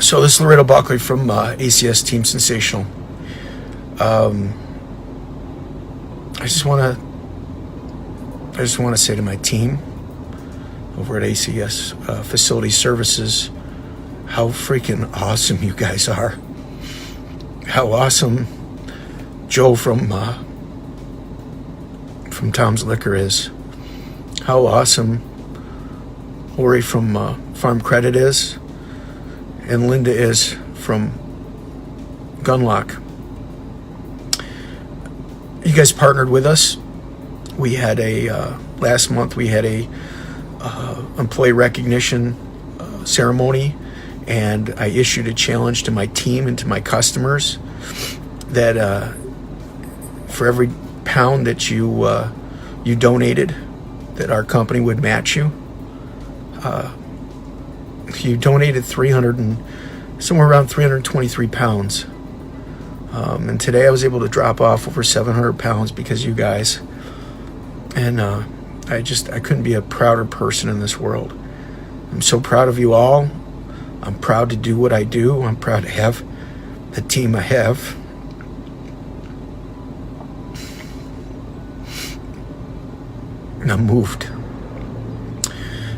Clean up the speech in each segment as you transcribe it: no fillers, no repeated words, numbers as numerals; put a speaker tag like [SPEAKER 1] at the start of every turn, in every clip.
[SPEAKER 1] So this is Laredo Buckley from ACS Team Sensational. I just want to say to my team over at ACS Facility Services, how freaking awesome you guys are. How awesome Joe from Tom's Liquor is. How awesome Lori from Farm Credit is. And Linda is from Gunlock. You guys partnered with us. We had last month we had a employee recognition ceremony, and I issued a challenge to my team and to my customers that for every pound that you donated, that our company would match you. You donated somewhere around 323 pounds. And today I was able to drop off over 700 pounds because of you guys. And I couldn't be a prouder person in this world. I'm so proud of you all. I'm proud to do what I do. I'm proud to have the team I have. And I'm moved.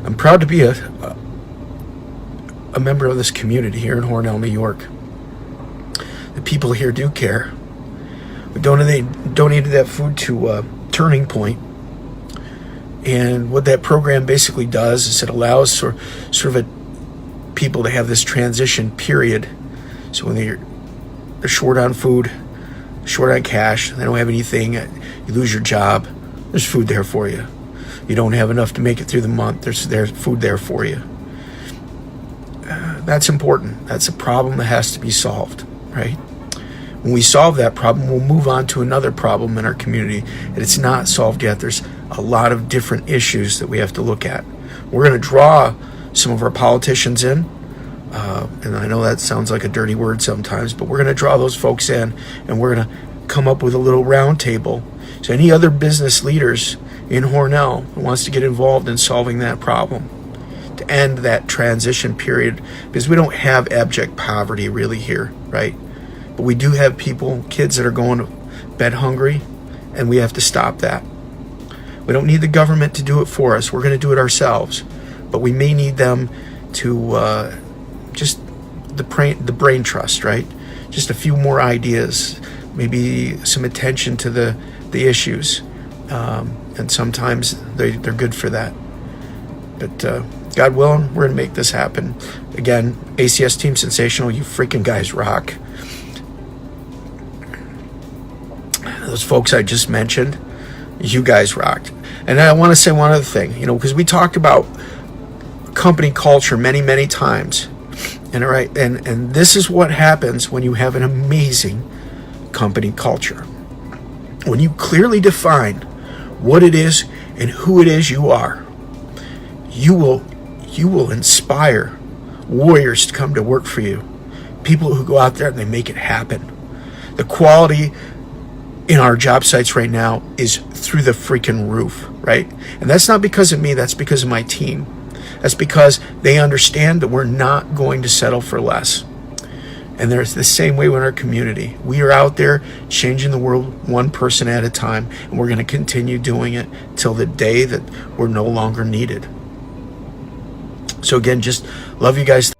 [SPEAKER 1] I'm proud to be a member of this community here in Hornell, New York. The people here do care. We donated that food to Turning Point, and what that program basically does is it allows sort of people to have this transition period. So when they're short on food, short on cash, they don't have anything, you lose your job, there's food there for you. You don't have enough to make it through the month, there's food there for you. That's important. That's a problem that has to be solved, right? When we solve that problem, we'll move on to another problem in our community, and it's not solved yet. There's a lot of different issues that we have to look at. We're going to draw some of our politicians in, and I know that sounds like a dirty word sometimes, but we're going to draw those folks in, and we're going to come up with a little round table. So any other business leaders in Hornell who wants to get involved in solving that problem, to end that transition period, because we don't have abject poverty really here, right? But we do have kids that are going to bed hungry, and we have to stop that. We don't need the government to do it for us. We're going to do it ourselves. But we may need them to just the brain trust, right? Just a few more ideas, maybe some attention to the issues. And sometimes they're good for that. But God willing, we're going to make this happen. Again, ACS Team Sensational, you freaking guys rock. Those folks I just mentioned, you guys rocked. And I want to say one other thing, because we talked about company culture many, many times. And this is what happens when you have an amazing company culture. When you clearly define what it is and who it is you are, you will inspire warriors to come to work for you. People who go out there and they make it happen. The quality in our job sites right now is through the freaking roof, right? And that's not because of me, that's because of my team. That's because they understand that we're not going to settle for less. And there's the same way in our community. We are out there changing the world one person at a time, and we're going to continue doing it till the day that we're no longer needed. So again, just love you guys.